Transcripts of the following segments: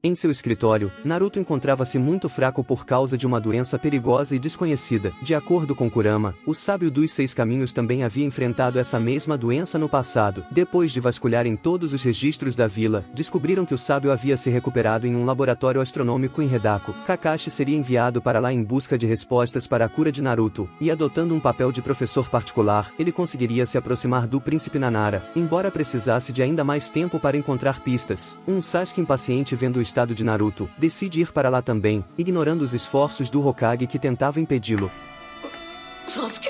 Em seu escritório, Naruto encontrava-se muito fraco por causa de uma doença perigosa e desconhecida. De acordo com Kurama, o sábio dos 6 caminhos também havia enfrentado essa mesma doença no passado. Depois de vasculharem todos os registros da vila, descobriram que o sábio havia se recuperado em um laboratório astronômico em Redako. Kakashi seria enviado para lá em busca de respostas para a cura de Naruto, e adotando um papel de professor particular, ele conseguiria se aproximar do príncipe Nanara, embora precisasse de ainda mais tempo para encontrar pistas. Um Sasuke impaciente vendo o estado de Naruto, decide ir para lá também, ignorando os esforços do Hokage que tentava impedi-lo. Sasuke.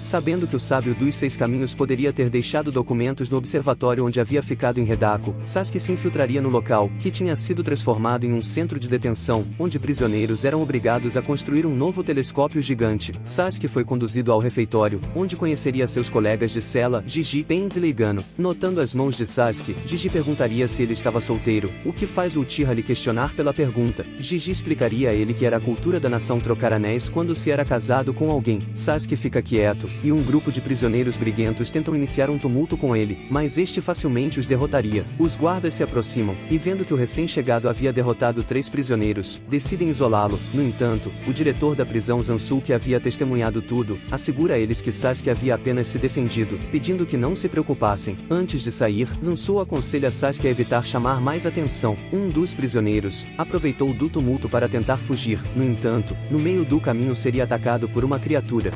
Sabendo que o sábio dos 6 caminhos poderia ter deixado documentos no observatório onde havia ficado em Redako, Sasuke se infiltraria no local, que tinha sido transformado em um centro de detenção, onde prisioneiros eram obrigados a construir um novo telescópio gigante. Sasuke foi conduzido ao refeitório, onde conheceria seus colegas de cela, Jiji, Tenzile e Gano. Notando as mãos de Sasuke, Jiji perguntaria se ele estava solteiro, o que faz o Uchiha lhe questionar pela pergunta. Jiji explicaria a ele que era a cultura da nação trocar anéis quando se era casado com alguém. Sasuke fica quieto, e um grupo de prisioneiros briguentos tentam iniciar um tumulto com ele, mas este facilmente os derrotaria. Os guardas se aproximam, e vendo que o recém-chegado havia derrotado 3 prisioneiros, decidem isolá-lo. No entanto, o diretor da prisão Zansu, que havia testemunhado tudo, assegura a eles que Sasuke havia apenas se defendido, pedindo que não se preocupassem. Antes de sair, Zansu aconselha Sasuke a evitar chamar mais atenção. Um dos prisioneiros aproveitou do tumulto para tentar fugir. No entanto, no meio do caminho seria atacado por uma criatura.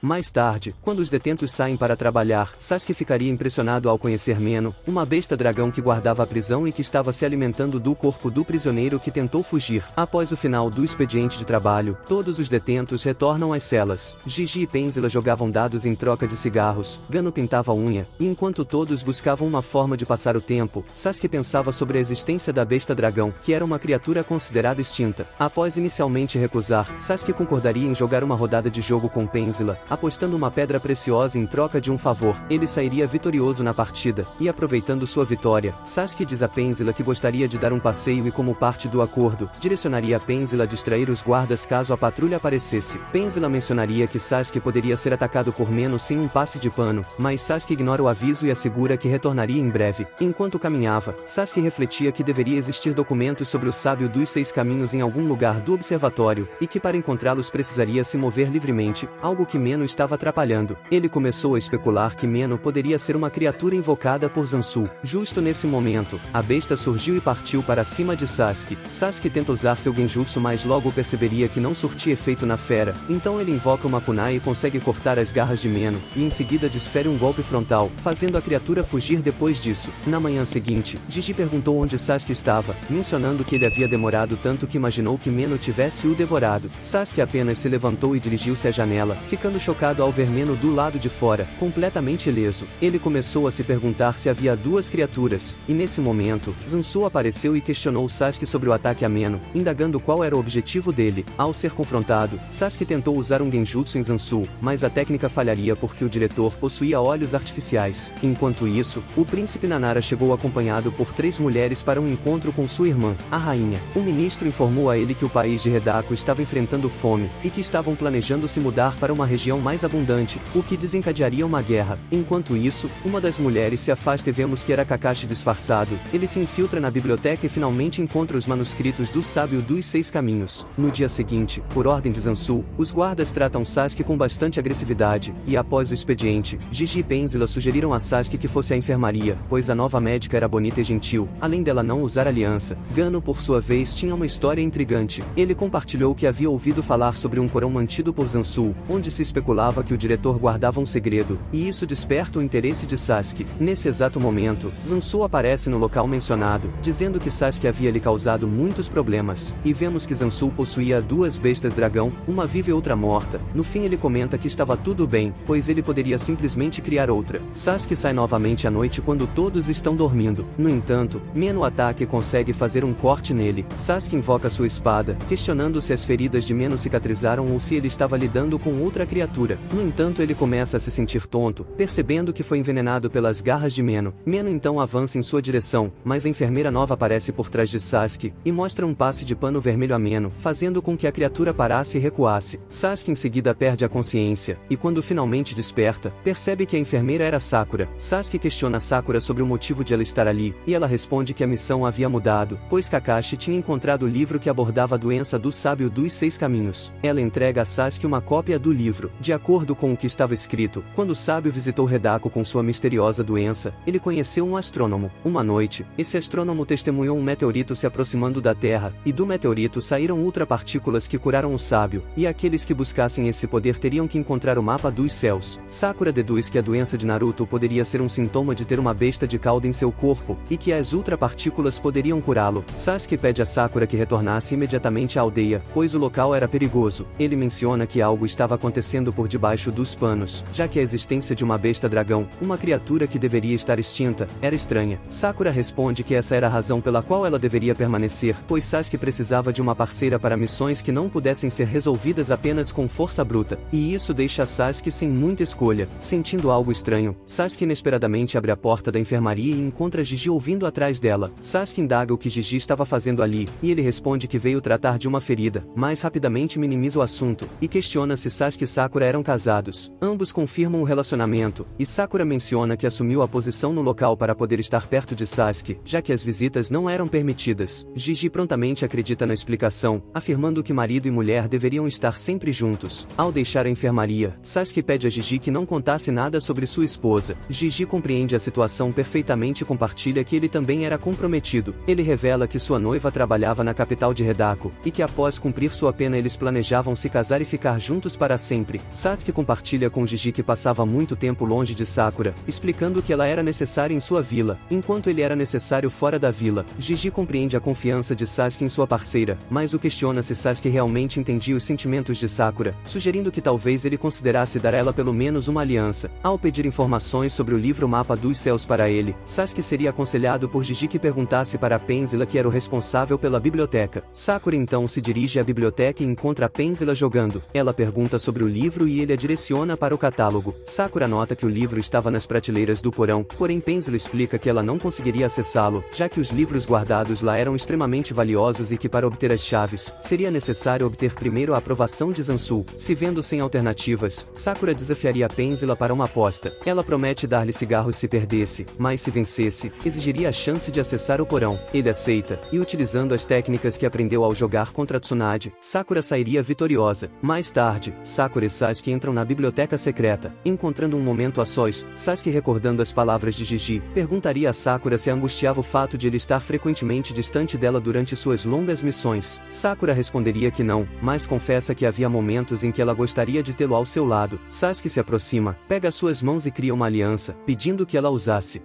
Mais tarde, quando os detentos saem para trabalhar, Sasuke ficaria impressionado ao conhecer Meno, uma besta dragão que guardava a prisão e que estava se alimentando do corpo do prisioneiro que tentou fugir. Após o final do expediente de trabalho, todos os detentos retornam às celas. Jiji e Tenzila jogavam dados em troca de cigarros, Gano pintava a unha, e enquanto todos buscavam uma forma de passar o tempo, Sasuke pensava sobre a existência da besta dragão, que era uma criatura considerada extinta. Após inicialmente recusar, Sasuke concordaria em jogar uma rodada de jogo com Tenzila, apostando uma pedra preciosa em troca de um favor. Ele sairia vitorioso na partida, e aproveitando sua vitória, Sasuke diz a Tenzila que gostaria de dar um passeio e, como parte do acordo, direcionaria a Tenzila a distrair os guardas caso a patrulha aparecesse. Tenzila mencionaria que Sasuke poderia ser atacado por Meno sem um passe de pano, mas Sasuke ignora o aviso e assegura que retornaria em breve. Enquanto caminhava, Sasuke refletia que deveria existir documentos sobre o sábio dos 6 caminhos em algum lugar do observatório, e que para encontrá-los precisaria se mover livremente, algo que Meno estava atrapalhando. Ele começou a especular que Meno poderia ser uma criatura invocada por Zansu. Justo nesse momento, a besta surgiu e partiu para cima de Sasuke. Sasuke tenta usar seu genjutsu, mas logo perceberia que não surtia efeito na fera, então ele invoca uma kunai e consegue cortar as garras de Meno, e em seguida desfere um golpe frontal, fazendo a criatura fugir depois disso. Na manhã seguinte, Jiji perguntou onde Sasuke estava, mencionando que ele havia demorado tanto que imaginou que Meno tivesse o devorado. Sasuke apenas se levantou e dirigiu-se à janela, ficando chocado ao ver Meno do lado de fora, completamente ileso. Ele começou a se perguntar se havia 2 criaturas, e nesse momento, Zansu apareceu e questionou Sasuke sobre o ataque a Meno, indagando qual era o objetivo dele. Ao ser confrontado, Sasuke tentou usar um genjutsu em Zansu, mas a técnica falharia porque o diretor possuía olhos artificiais. Enquanto isso, o príncipe Nanara chegou acompanhado por 3 mulheres para um encontro com sua irmã, a rainha. O ministro informou a ele que o país de Redako estava enfrentando fome, e que estavam planejando se mudar para uma região mais abundante, o que desencadearia uma guerra. Enquanto isso, uma das mulheres se afasta e vemos que era Kakashi disfarçado. Ele se infiltra na biblioteca e finalmente encontra os manuscritos do sábio dos 6 caminhos. No dia seguinte, por ordem de Zansu, os guardas tratam Sasuke com bastante agressividade, e após o expediente, Jiji e Tenzila sugeriram a Sasuke que fosse à enfermaria, pois a nova médica era bonita e gentil, além dela não usar aliança. Gano, por sua vez, tinha uma história intrigante. Ele compartilhou que havia ouvido falar sobre um corão mantido por Zansu, onde se especulava que o diretor guardava um segredo, e isso desperta o interesse de Sasuke. Nesse exato momento, Zansu aparece no local mencionado, dizendo que Sasuke havia lhe causado muitos problemas, e vemos que Zansu possuía 2 bestas dragão, uma viva e outra morta. No fim ele comenta que estava tudo bem, pois ele poderia simplesmente criar outra. Sasuke sai novamente à noite quando todos estão dormindo. No entanto, Meno ataca e consegue fazer um corte nele. Sasuke invoca sua espada, questionando se as feridas de Meno cicatrizaram ou se ele estava lidando com outra criatura. criatura. No entanto, ele começa a se sentir tonto, percebendo que foi envenenado pelas garras de Meno. Meno então avança em sua direção, mas a enfermeira nova aparece por trás de Sasuke, e mostra um passe de pano vermelho a Meno, fazendo com que a criatura parasse e recuasse. Sasuke em seguida perde a consciência, e quando finalmente desperta, percebe que a enfermeira era Sakura. Sasuke questiona Sakura sobre o motivo de ela estar ali, e ela responde que a missão havia mudado, pois Kakashi tinha encontrado o livro que abordava a doença do sábio dos 6 caminhos. Ela entrega a Sasuke uma cópia do livro. De acordo com o que estava escrito, quando o sábio visitou Redako com sua misteriosa doença, ele conheceu um astrônomo. Uma noite, esse astrônomo testemunhou um meteorito se aproximando da Terra, e do meteorito saíram ultrapartículas que curaram o sábio, e aqueles que buscassem esse poder teriam que encontrar o mapa dos céus. Sakura deduz que a doença de Naruto poderia ser um sintoma de ter uma besta de cauda em seu corpo, e que as ultrapartículas poderiam curá-lo. Sasuke pede a Sakura que retornasse imediatamente à aldeia, pois o local era perigoso. Ele menciona que algo estava acontecendo por debaixo dos panos, já que a existência de uma besta dragão, uma criatura que deveria estar extinta, era estranha. Sakura responde que essa era a razão pela qual ela deveria permanecer, pois Sasuke precisava de uma parceira para missões que não pudessem ser resolvidas apenas com força bruta, e isso deixa Sasuke sem muita escolha. Sentindo algo estranho, Sasuke inesperadamente abre a porta da enfermaria e encontra Gigi ouvindo atrás dela. Sasuke indaga o que Gigi estava fazendo ali, e ele responde que veio tratar de uma ferida, mas rapidamente minimiza o assunto, e questiona se Sasuke e Sakura eram casados. Ambos confirmam o relacionamento, e Sakura menciona que assumiu a posição no local para poder estar perto de Sasuke, já que as visitas não eram permitidas. Gigi prontamente acredita na explicação, afirmando que marido e mulher deveriam estar sempre juntos. Ao deixar a enfermaria, Sasuke pede a Gigi que não contasse nada sobre sua esposa. Gigi compreende a situação perfeitamente e compartilha que ele também era comprometido. Ele revela que sua noiva trabalhava na capital de Redako, e que após cumprir sua pena eles planejavam se casar e ficar juntos para sempre. Sasuke compartilha com Gigi que passava muito tempo longe de Sakura, explicando que ela era necessária em sua vila, enquanto ele era necessário fora da vila. Gigi compreende a confiança de Sasuke em sua parceira, mas o questiona se Sasuke realmente entendia os sentimentos de Sakura, sugerindo que talvez ele considerasse dar a ela pelo menos uma aliança. Ao pedir informações sobre o livro Mapa dos Céus para ele, Sasuke seria aconselhado por Gigi que perguntasse para a Penzila, que era o responsável pela biblioteca. Sakura então se dirige à biblioteca e encontra a Penzila jogando. Ela pergunta sobre o livro e ele a direciona para o catálogo. Sakura nota que o livro estava nas prateleiras do porão, porém Penzila explica que ela não conseguiria acessá-lo, já que os livros guardados lá eram extremamente valiosos e que para obter as chaves, seria necessário obter primeiro a aprovação de Zansu. Se vendo sem alternativas, Sakura desafiaria a Penzila para uma aposta. Ela promete dar-lhe cigarros se perdesse, mas se vencesse, exigiria a chance de acessar o porão. Ele aceita, e utilizando as técnicas que aprendeu ao jogar contra Tsunade, Sakura sairia vitoriosa. Mais tarde, Sakura e Sasuke entram na biblioteca secreta. Encontrando um momento a sós, Sasuke, recordando as palavras de Gigi, perguntaria a Sakura se a angustiava o fato de ele estar frequentemente distante dela durante suas longas missões. Sakura responderia que não, mas confessa que havia momentos em que ela gostaria de tê-lo ao seu lado. Sasuke se aproxima, pega suas mãos e cria uma aliança, pedindo que ela usasse.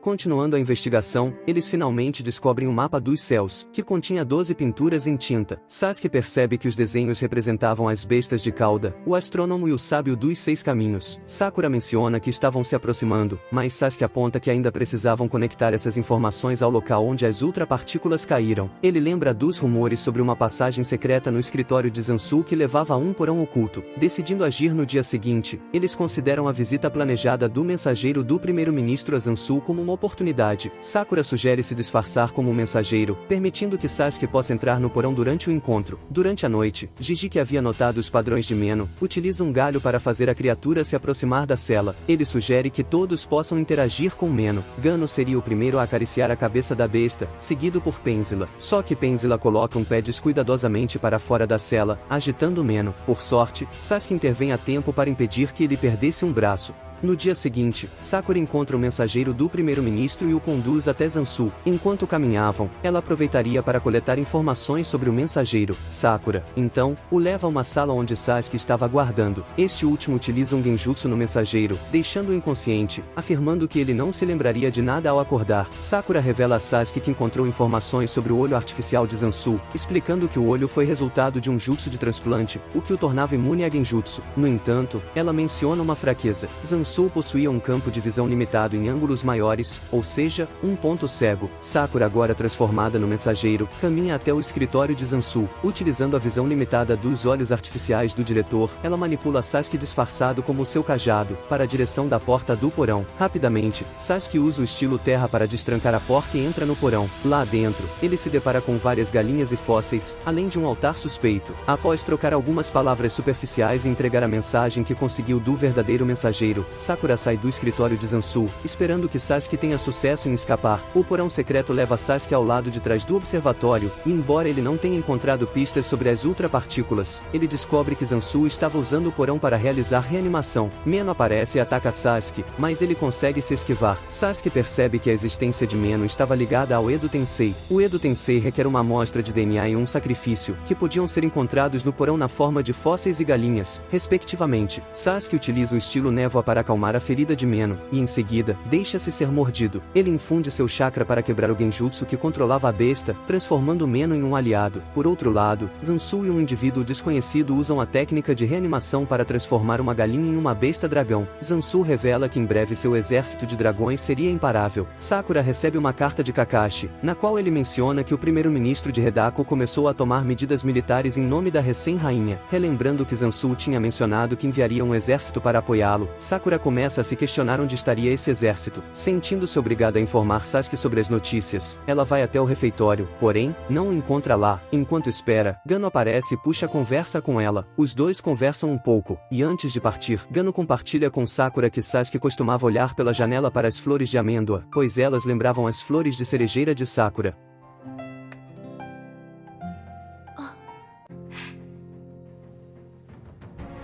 Continuando a investigação, eles finalmente descobrem o mapa dos céus, que continha 12 pinturas em tinta. Sasuke percebe que os desenhos representavam as bestas de cauda, o astrônomo e o sábio dos 6 caminhos. Sakura menciona que estavam se aproximando, mas Sasuke aponta que ainda precisavam conectar essas informações ao local onde as ultrapartículas caíram. Ele lembra dos rumores sobre uma passagem secreta no escritório de Zansu que levava a um porão oculto. Decidindo agir no dia seguinte, eles consideram a visita planejada do mensageiro do primeiro-ministro a Zansu como uma oportunidade. Sakura sugere se disfarçar como um mensageiro, permitindo que Sasuke possa entrar no porão durante o encontro. Durante a noite, Gigi, que havia notado os padrões de Meno, utiliza um galho para fazer a criatura se aproximar da cela. Ele sugere que todos possam interagir com Meno. Gano seria o primeiro a acariciar a cabeça da besta, seguido por Penzila. Só que Penzila coloca um pé descuidadosamente para fora da cela, agitando Meno. Por sorte, Sasuke intervém a tempo para impedir que ele perdesse um braço. No dia seguinte, Sakura encontra o mensageiro do primeiro-ministro e o conduz até Zansu. Enquanto caminhavam, ela aproveitaria para coletar informações sobre o mensageiro. Sakura, então, o leva a uma sala onde Sasuke estava aguardando. Este último utiliza um genjutsu no mensageiro, deixando-o inconsciente, afirmando que ele não se lembraria de nada ao acordar. Sakura revela a Sasuke que encontrou informações sobre o olho artificial de Zansu, explicando que o olho foi resultado de um jutsu de transplante, o que o tornava imune a genjutsu. No entanto, ela menciona uma fraqueza. Zansu Zansu possuía um campo de visão limitado em ângulos maiores, ou seja, um ponto cego. Sakura, agora transformada no mensageiro, caminha até o escritório de Zansu. Utilizando a visão limitada dos olhos artificiais do diretor, ela manipula Sasuke disfarçado como seu cajado, para a direção da porta do porão. Rapidamente, Sasuke usa o estilo terra para destrancar a porta e entra no porão. Lá dentro, ele se depara com várias galinhas e fósseis, além de um altar suspeito. Após trocar algumas palavras superficiais e entregar a mensagem que conseguiu do verdadeiro mensageiro, Sakura sai do escritório de Zansu, esperando que Sasuke tenha sucesso em escapar. O porão secreto leva Sasuke ao lado de trás do observatório, e embora ele não tenha encontrado pistas sobre as ultrapartículas, ele descobre que Zansu estava usando o porão para realizar reanimação. Meno aparece e ataca Sasuke, mas ele consegue se esquivar. Sasuke percebe que a existência de Meno estava ligada ao Edo Tensei. O Edo Tensei requer uma amostra de DNA e um sacrifício, que podiam ser encontrados no porão na forma de fósseis e galinhas, respectivamente. Sasuke utiliza o estilo névoa para acalmar a ferida de Meno, e em seguida, deixa-se ser mordido. Ele infunde seu chakra para quebrar o genjutsu que controlava a besta, transformando Meno em um aliado. Por outro lado, Zansu e um indivíduo desconhecido usam a técnica de reanimação para transformar uma galinha em uma besta dragão. Zansu revela que em breve seu exército de dragões seria imparável. Sakura recebe uma carta de Kakashi, na qual ele menciona que o primeiro-ministro de Redako começou a tomar medidas militares em nome da recém-rainha. Relembrando que Zansu tinha mencionado que enviaria um exército para apoiá-lo, Sakura começa a se questionar onde estaria esse exército. Sentindo-se obrigada a informar Sasuke sobre as notícias, ela vai até o refeitório, porém, não o encontra lá. Enquanto espera, Gano aparece e puxa a conversa com ela. Os dois conversam um pouco, e antes de partir, Gano compartilha com Sakura que Sasuke costumava olhar pela janela para as flores de amêndoa, pois elas lembravam as flores de cerejeira de Sakura.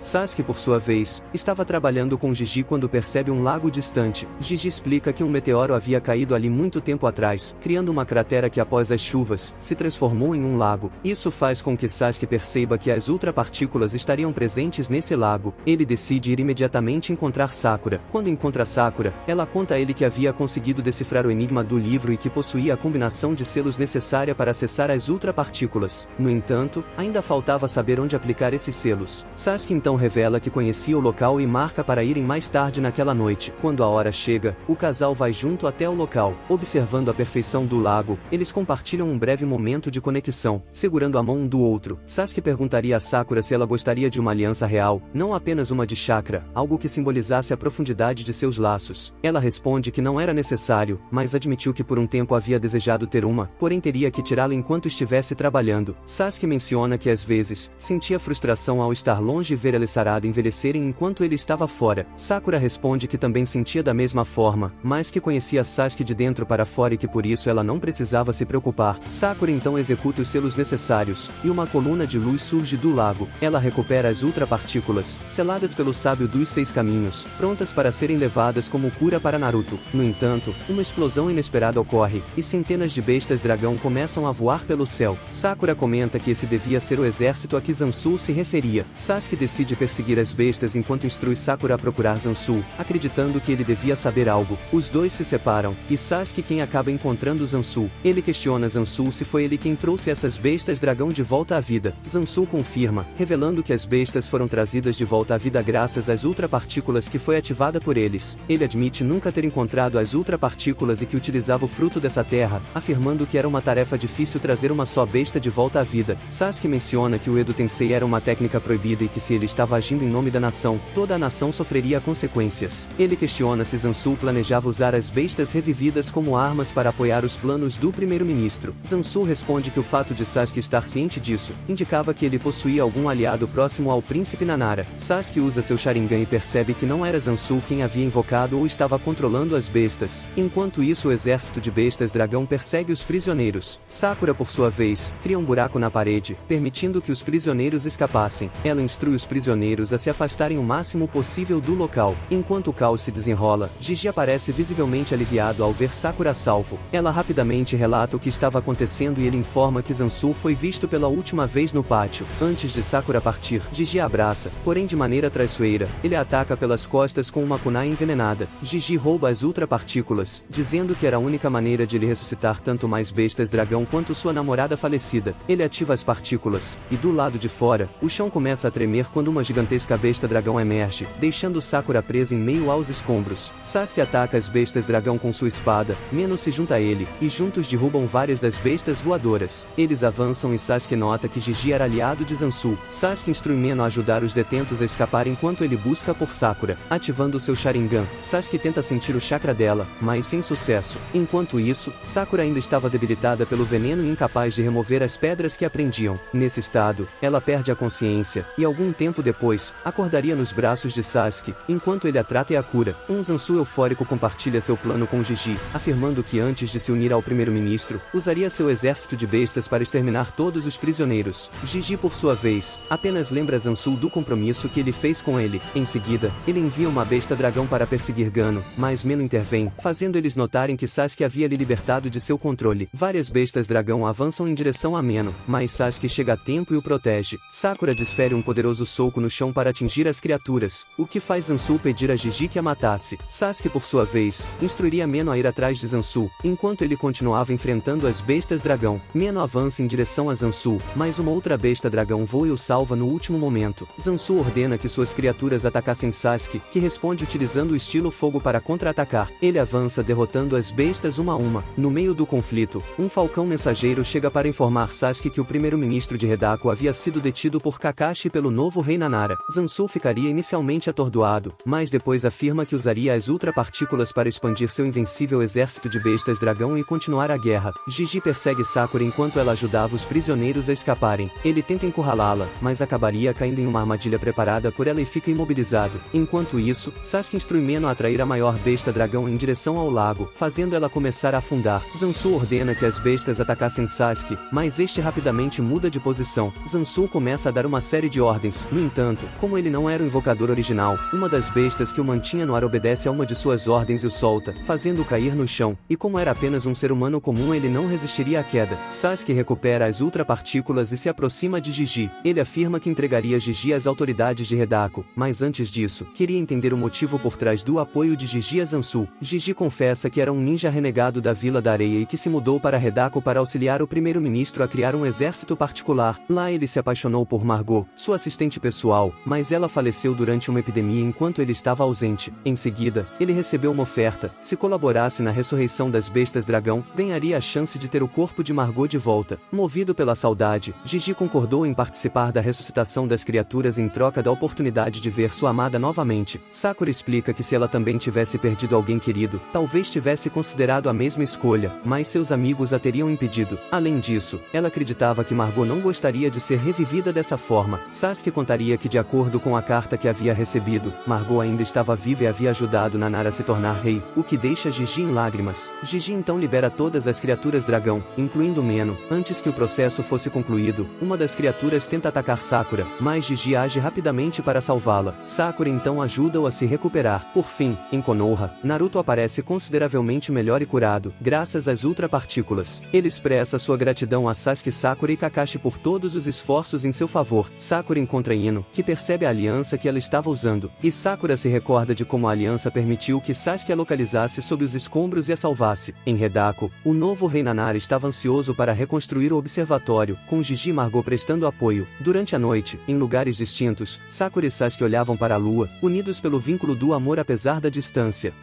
Sasuke, por sua vez, estava trabalhando com Jiji quando percebe um lago distante. Jiji explica que um meteoro havia caído ali muito tempo atrás, criando uma cratera que após as chuvas, se transformou em um lago. Isso faz com que Sasuke perceba que as ultrapartículas estariam presentes nesse lago. Ele decide ir imediatamente encontrar Sakura. Quando encontra Sakura, ela conta a ele que havia conseguido decifrar o enigma do livro e que possuía a combinação de selos necessária para acessar as ultrapartículas. No entanto, ainda faltava saber onde aplicar esses selos. Sasuke então revela que conhecia o local e marca para irem mais tarde naquela noite. Quando a hora chega, o casal vai junto até o local. Observando a perfeição do lago, eles compartilham um breve momento de conexão, segurando a mão um do outro. Sasuke perguntaria a Sakura se ela gostaria de uma aliança real, não apenas uma de chakra, algo que simbolizasse a profundidade de seus laços. Ela responde que não era necessário, mas admitiu que por um tempo havia desejado ter uma, porém teria que tirá-la enquanto estivesse trabalhando. Sasuke menciona que às vezes, sentia frustração ao estar longe e ver ela Sarada envelhecerem enquanto ele estava fora. Sakura responde que também sentia da mesma forma, mas que conhecia Sasuke de dentro para fora e que por isso ela não precisava se preocupar. Sakura então executa os selos necessários, e uma coluna de luz surge do lago. Ela recupera as ultrapartículas, seladas pelo sábio dos 6 caminhos, prontas para serem levadas como cura para Naruto. No entanto, uma explosão inesperada ocorre, e centenas de bestas dragão começam a voar pelo céu. Sakura comenta que esse devia ser o exército a que Zansu se referia. Sasuke decide perseguir as bestas enquanto instrui Sakura a procurar Zansu, acreditando que ele devia saber algo. Os dois se separam, e Sasuke quem acaba encontrando Zansu. Ele questiona Zansu se foi ele quem trouxe essas bestas dragão de volta à vida. Zansu confirma, revelando que as bestas foram trazidas de volta à vida graças às ultrapartículas que foi ativada por eles. Ele admite nunca ter encontrado as ultrapartículas e que utilizava o fruto dessa terra, afirmando que era uma tarefa difícil trazer uma só besta de volta à vida. Sasuke menciona que o Edo Tensei era uma técnica proibida e que se ele estava agindo em nome da nação, toda a nação sofreria consequências. Ele questiona se Zansu planejava usar as bestas revividas como armas para apoiar os planos do primeiro-ministro. Zansu responde que o fato de Sasuke estar ciente disso, indicava que ele possuía algum aliado próximo ao príncipe Nanara. Sasuke usa seu Sharingan e percebe que não era Zansu quem havia invocado ou estava controlando as bestas. Enquanto isso, o exército de bestas dragão persegue os prisioneiros. Sakura, por sua vez, cria um buraco na parede, permitindo que os prisioneiros escapassem. Ela instrui os prisioneiros a se afastarem o máximo possível do local. Enquanto o caos se desenrola, Jiji aparece visivelmente aliviado ao ver Sakura salvo. Ela rapidamente relata o que estava acontecendo e ele informa que Zansu foi visto pela última vez no pátio. Antes de Sakura partir, Jiji a abraça, porém de maneira traiçoeira, ele a ataca pelas costas com uma kunai envenenada. Jiji rouba as ultrapartículas, dizendo que era a única maneira de ele ressuscitar tanto mais bestas dragão quanto sua namorada falecida. Ele ativa as partículas, e do lado de fora, o chão começa a tremer quando uma uma gigantesca besta dragão emerge, deixando Sakura presa em meio aos escombros. Sasuke ataca as bestas dragão com sua espada, Meno se junta a ele, e juntos derrubam várias das bestas voadoras. Eles avançam e Sasuke nota que Jiji era aliado de Zansu. Sasuke instrui Meno a ajudar os detentos a escapar enquanto ele busca por Sakura. Ativando seu Sharingan, Sasuke tenta sentir o chakra dela, mas sem sucesso. Enquanto isso, Sakura ainda estava debilitada pelo veneno e incapaz de remover as pedras que a prendiam. Nesse estado, ela perde a consciência, e algum tempo depois, acordaria nos braços de Sasuke, enquanto ele a trata e a cura. Um Zansu eufórico compartilha seu plano com Jiji, afirmando que antes de se unir ao primeiro-ministro, usaria seu exército de bestas para exterminar todos os prisioneiros. Jiji, por sua vez, apenas lembra Zansu do compromisso que ele fez com ele. Em seguida, ele envia uma besta dragão para perseguir Gano, mas Meno intervém, fazendo eles notarem que Sasuke havia lhe libertado de seu controle. Várias bestas dragão avançam em direção a Meno, mas Sasuke chega a tempo e o protege. Sakura desfere um poderoso soco no chão para atingir as criaturas, o que faz Zansu pedir a Jiji que a matasse. Sasuke, por sua vez, instruiria Meno a ir atrás de Zansu, enquanto ele continuava enfrentando as bestas dragão. Meno avança em direção a Zansu, mas uma outra besta dragão voa e o salva no último momento. Zansu ordena que suas criaturas atacassem Sasuke, que responde utilizando o estilo fogo para contra-atacar. Ele avança derrotando as bestas uma a uma. No meio do conflito, um falcão mensageiro chega para informar Sasuke que o primeiro-ministro de Redaku havia sido detido por Kakashi pelo novo rei Nanara. Zansu ficaria inicialmente atordoado, mas depois afirma que usaria as ultrapartículas para expandir seu invencível exército de bestas dragão e continuar a guerra. Jiji persegue Sakura enquanto ela ajudava os prisioneiros a escaparem. Ele tenta encurralá-la, mas acabaria caindo em uma armadilha preparada por ela e fica imobilizado. Enquanto isso, Sasuke instrui Meno a atrair a maior besta dragão em direção ao lago, fazendo ela começar a afundar. Zansu ordena que as bestas atacassem Sasuke, mas este rapidamente muda de posição. Zansu começa a dar uma série de ordens. No entanto, como ele não era o invocador original, uma das bestas que o mantinha no ar obedece a uma de suas ordens e o solta, fazendo-o cair no chão, e como era apenas um ser humano comum, ele não resistiria à queda. Sasuke recupera as ultrapartículas e se aproxima de Jiji. Ele afirma que entregaria Jiji às autoridades de Redaku, mas antes disso, queria entender o motivo por trás do apoio de Jiji a Zansu. Jiji confessa que era um ninja renegado da Vila da Areia e que se mudou para Redaku para auxiliar o primeiro-ministro a criar um exército particular. Lá ele se apaixonou por Margot, sua assistente pessoal, mas ela faleceu durante uma epidemia enquanto ele estava ausente. Em seguida, ele recebeu uma oferta: se colaborasse na ressurreição das bestas dragão, ganharia a chance de ter o corpo de Margot de volta. Movido pela saudade, Jiji concordou em participar da ressuscitação das criaturas em troca da oportunidade de ver sua amada novamente. Sakura explica que se ela também tivesse perdido alguém querido, talvez tivesse considerado a mesma escolha, mas seus amigos a teriam impedido. Além disso, ela acreditava que Margot não gostaria de ser revivida dessa forma. Sasuke contaria que, de acordo com a carta que havia recebido, Margot ainda estava viva e havia ajudado Nanara a se tornar rei, o que deixa Jiji em lágrimas. Jiji então libera todas as criaturas dragão, incluindo Meno. Antes que o processo fosse concluído, uma das criaturas tenta atacar Sakura, mas Jiji age rapidamente para salvá-la. Sakura então ajuda-o a se recuperar. Por fim, em Konoha, Naruto aparece consideravelmente melhor e curado, graças às ultrapartículas. Ele expressa sua gratidão a Sasuke, Sakura e Kakashi por todos os esforços em seu favor. Sakura encontra Ino, que percebe a aliança que ela estava usando, e Sakura se recorda de como a aliança permitiu que Sasuke a localizasse sob os escombros e a salvasse. Em Redaku, o novo rei Nanara estava ansioso para reconstruir o observatório, com Jiji e Margot prestando apoio. Durante a noite, em lugares distintos, Sakura e Sasuke olhavam para a lua, unidos pelo vínculo do amor apesar da distância.